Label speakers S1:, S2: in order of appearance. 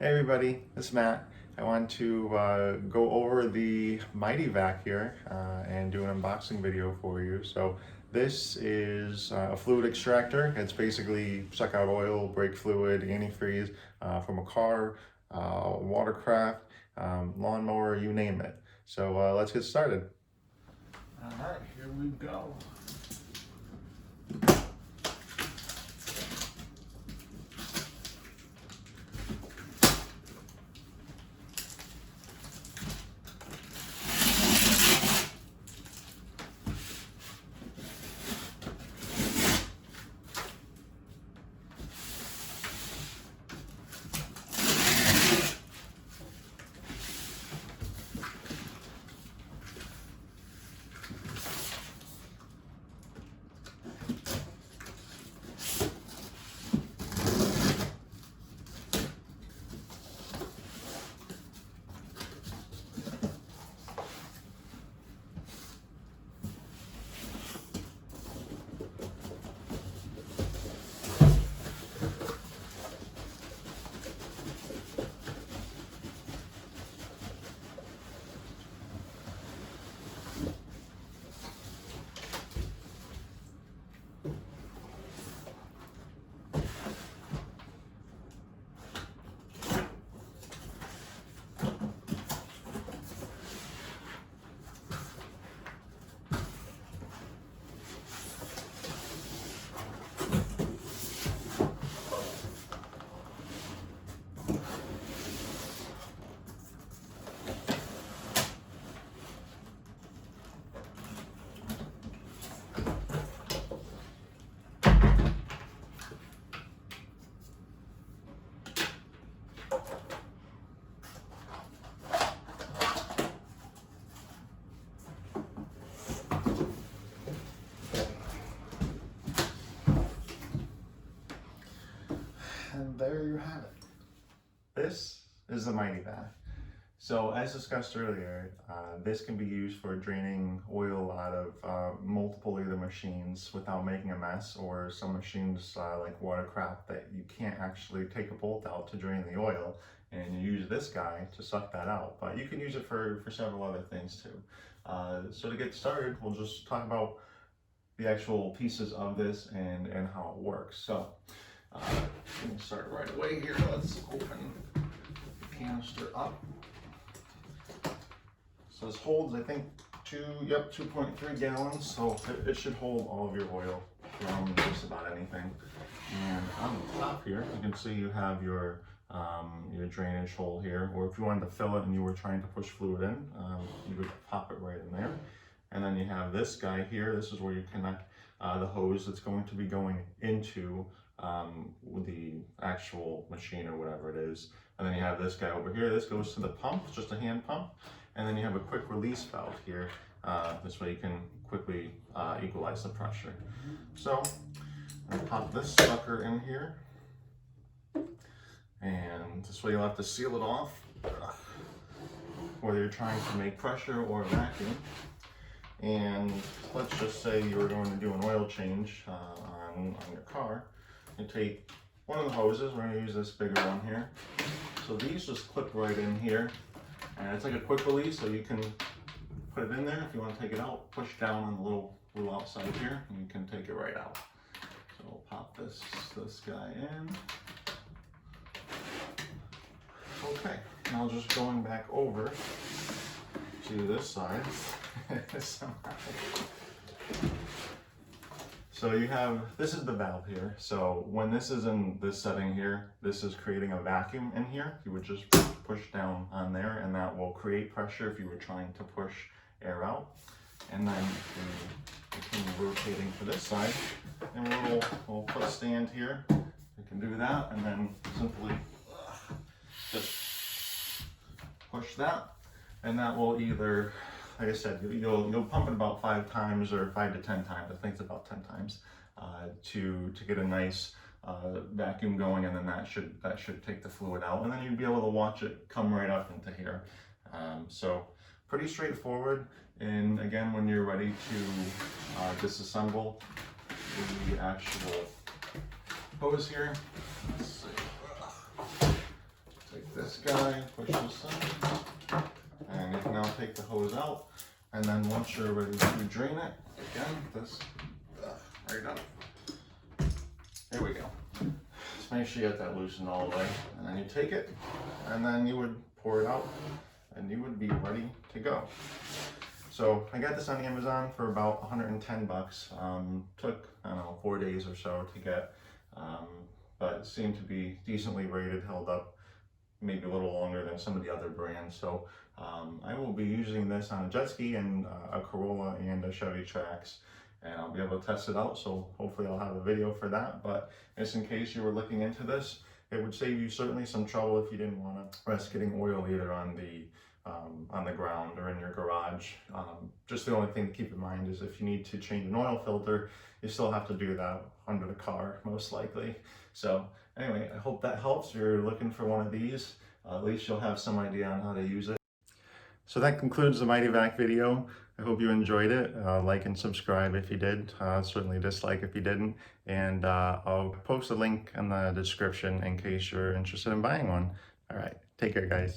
S1: Hey everybody, it's Matt. I want to go over the MityVac here and do an unboxing video for you. So this is a fluid extractor. It's basically suck out oil, brake fluid, antifreeze from a car, watercraft, lawnmower, you name it. So let's get started.
S2: All right, here we go. And there you have it.
S1: This is the MityVac. So as discussed earlier, this can be used for draining oil out of multiple either machines without making a mess, or some machines like watercraft that you can't actually take a bolt out to drain the oil, and you use this guy to suck that out. But you can use it for several other things too. So to get started, we'll just talk about the actual pieces of this and how it works. So we'll start right away here. Let's open the canister up. So this holds, I think, 2.3 gallons. So it should hold all of your oil from just about anything. And on the top here, you can see you have your drainage hole here. Or if you wanted to fill it and you were trying to push fluid in, you would pop it right in there. And then you have this guy here. This is where you connect the hose that's going to be going into the actual machine or whatever it is. And then you have this guy over here. This goes to the pump, just a hand pump. And then you have a quick release valve here. This way you can quickly equalize the pressure. So I'm gonna pop this sucker in here. And this way you'll have to seal it off, whether you're trying to make pressure or vacuum. And let's just say you were going to do an oil change on your car. You take one of the hoses. We're going to use this bigger one here. So these just clip right in here, and it's like a quick release, so you can put it in there. If you want to take it out, push down on the little outside here, and you can take it right out. So we'll pop this guy in. Okay, now just going back over to this side. So you have, this is the valve here. So when this is in this setting here, this is creating a vacuum in here. You would just push down on there, and that will create pressure if you were trying to push air out. And then you continue rotating to this side, and we'll put a stand here. You can do that, and then simply just push that, and that will either, like I said, you'll pump it about 5 times or 5 to 10 times. I think it's about 10 times to get a nice vacuum going, and then that should take the fluid out, and then you'd be able to watch it come right up into here. So pretty straightforward. And again, when you're ready to disassemble the actual hose here, let's see. Take guy, push this in, and you can now take the hose out. And then once you're ready to drain it, again, this right up. There we go. Just make sure you get that loosened all the way, and then you take it, and then you would pour it out, and you would be ready to go. So I got this on Amazon for about 110 bucks. Took, I don't know, 4 days or so to get, but it seemed to be decently rated, held up maybe a little longer than some of the other brands. So I will be using this on a jet ski and a Corolla and a Chevy Trax, and I'll be able to test it out. So hopefully I'll have a video for that. But just in case you were looking into this, it would save you certainly some trouble if you didn't want to risk getting oil either on the ground or in your garage. Just the only thing to keep in mind is if you need to change an oil filter, you still have to do that under the car, most likely. So anyway, I hope that helps. If you're looking for one of these, at least you'll have some idea on how to use it. So that concludes the MityVac video. I hope you enjoyed it. Like and subscribe if you did. Certainly dislike if you didn't. And I'll post a link in the description in case you're interested in buying one. All right, take care, guys.